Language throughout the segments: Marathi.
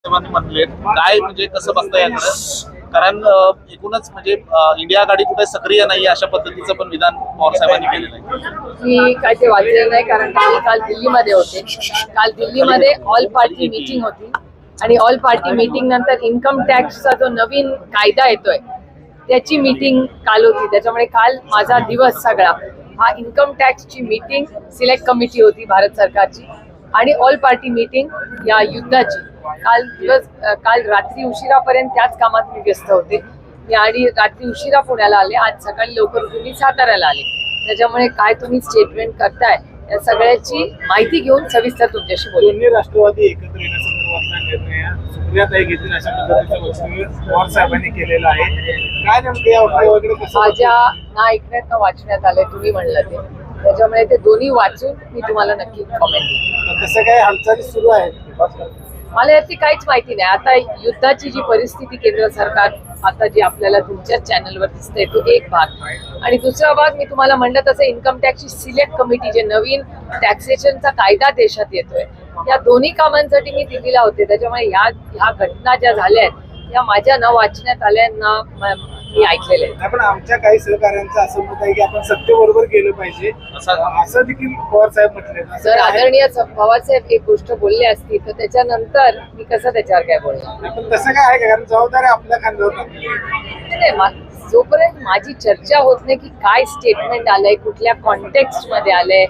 म्हणले काय म्हणजे कसं बघता याकडे कारण एकूणच म्हणजे इंडिया आघाडी कुठे सक्रिय नाही अशा पद्धतीचं पण विधान पवार साहेबांनी केलेलं आहे. मी काय ते वाचलेलं नाही कारण मी काल दिल्लीमध्ये होते. काल दिल्लीमध्ये ऑल पार्टी मीटिंग होती आणि ऑल पार्टी मीटिंग नंतर इन्कम टॅक्सचा जो नवीन कायदा येतोय त्याची मीटिंग काल होती. त्याच्यामुळे काल माझा दिवस सगळा हा इन्कम टॅक्सची मीटिंग सिलेक्ट कमिटी होती भारत सरकारची आणि ऑल पार्टी मीटिंग या युद्धाची. काल रात्री उशिरापर्यंत त्याच कामात मी व्यस्त होते. मी आणि रात्री उशिरा पुण्याला आले, आज सकाळी लवकर उठून मी साताऱ्याला आले. त्याच्यामुळे काय तुम्ही स्टेटमेंट करताय या सगळ्याची माहिती घेऊन सविस्तर तुमच्याशी बोलू. दोन्ही राष्ट्रवादी एकत्र येण्यासंदर्भातला निर्णय सुप्रियाताई घेतील अशा पद्धतीचं वक्तव्य पवार साहेबांनी केलेलं आहे. काय नेमकं या वक्तव्याकडे कसं माझ्या ना ऐकण्यात ना वाचण्यात आलंय, तुम्ही म्हणलं ते, त्याच्यामुळे ते दोन्ही वाचून मी तुम्हाला नक्की कमेंट देईन. तसं काय हालचाली सुरू आहेत? मला याची काहीच माहिती नाही. आता युद्धाची जी परिस्थिती केंद्र सरकार आता जी आपल्याला तुमच्याच चॅनलवर दिसते तो एक भाग, आणि दुसरा भाग मी तुम्हाला म्हणलं तसं इन्कम टॅक्सची सिलेक्ट कमिटी जे नवीन टॅक्सेशनचा कायदा देशात येतोय या दोन्ही कामांसाठी मी दिल्लीला होते. त्याच्यामुळे ह्या घटना ज्या झाल्या आहेत या माझ्या न वाचण्यात आल्या ना मी ऐकलेले आहेत. पण आमच्या काही सहकाऱ्यांचं असं मत आहे की आपण सत्तेबरोबर गेलं पाहिजे असं देखील पवार साहेब म्हटले. जर आदरणीय पवारसाहेब एक गोष्ट बोलले असतील तर त्याच्यानंतर मी कसं त्याच्यावर काय बोलणार. पण तसं काय आहे का? कारण जबाबदारी आपल्या खांद्यावर टाकली. नाही, जोपर्यंत माझी चर्चा होत नाही की काय स्टेटमेंट आलंय, कुठल्या कॉन्टेक्स्ट मध्ये आलंय,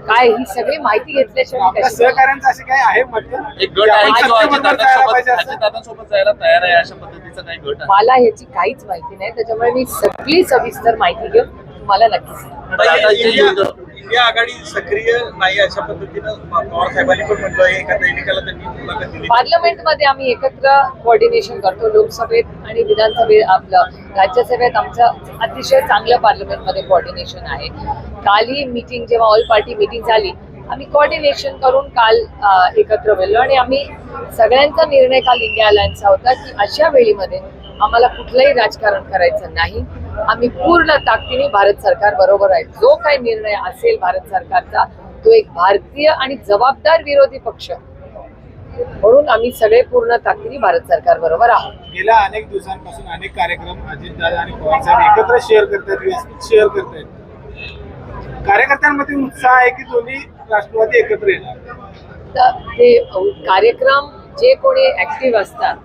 काय ही सगळी माहिती घेतल्याशिवाय आपल्या सहकाऱ्यांचं असे काय आहे मत? एक गट आहे की जो अजितदादांसोबत जायला तयार आहे अशा पद्धतीचा काही गट आहे? मला ह्याची काहीच माहिती नाही. त्याच्यामुळे मी सगळी सविस्तर माहिती घेऊन तुम्हाला नक्कीच सांगेन. इंडिया आघाडी सक्रिय नाही अशा पद्धतीनं पवार साहेबांनी पण म्हटलं आहे. एका दैनिकाला त्यांनी मुलाखत दिली. पार्लमेंटमध्ये आम्ही एकत्र कोऑर्डिनेशन करतो. लोकसभेत आणि विधानसभेत आपलं राज्यसभेत आमचं अतिशय चांगलं पार्लमेंटमध्ये कोऑर्डिनेशन आहे. काल ही मीटिंग जेव्हा ऑल पार्टी मीटिंग झाली आम्ही कोऑर्डिनेशन करून काल एकत्र बोललो आणि आम्ही सगळ्यांचा निर्णय काल इंडिया अलायन्सचा होता की अशा वेळीमध्ये आम्हाला कुठलंही राजकारण करायचं नाही. आम्ही पूर्ण ताकदीने भारत सरकार बरोबर आहे. जो काही निर्णय असेल भारत सरकारचा तो एक भारतीय आणि जबाबदार विरोधी पक्ष म्हणून आम्ही सगळे पूर्ण ताकदीने भारत सरकार बरोबर आहोत. गेल्या अनेक दिवसांपासून अनेक कार्यक्रम अजितदादा आणि पवार साहेब एकत्र शेअर करतायत. कार्यकर्त्यांमध्ये उत्साह आहे की दोन्ही राष्ट्रवादी एकत्र येणार? तर ते कार्यक्रम जे कोणी ऍक्टिव्ह असतात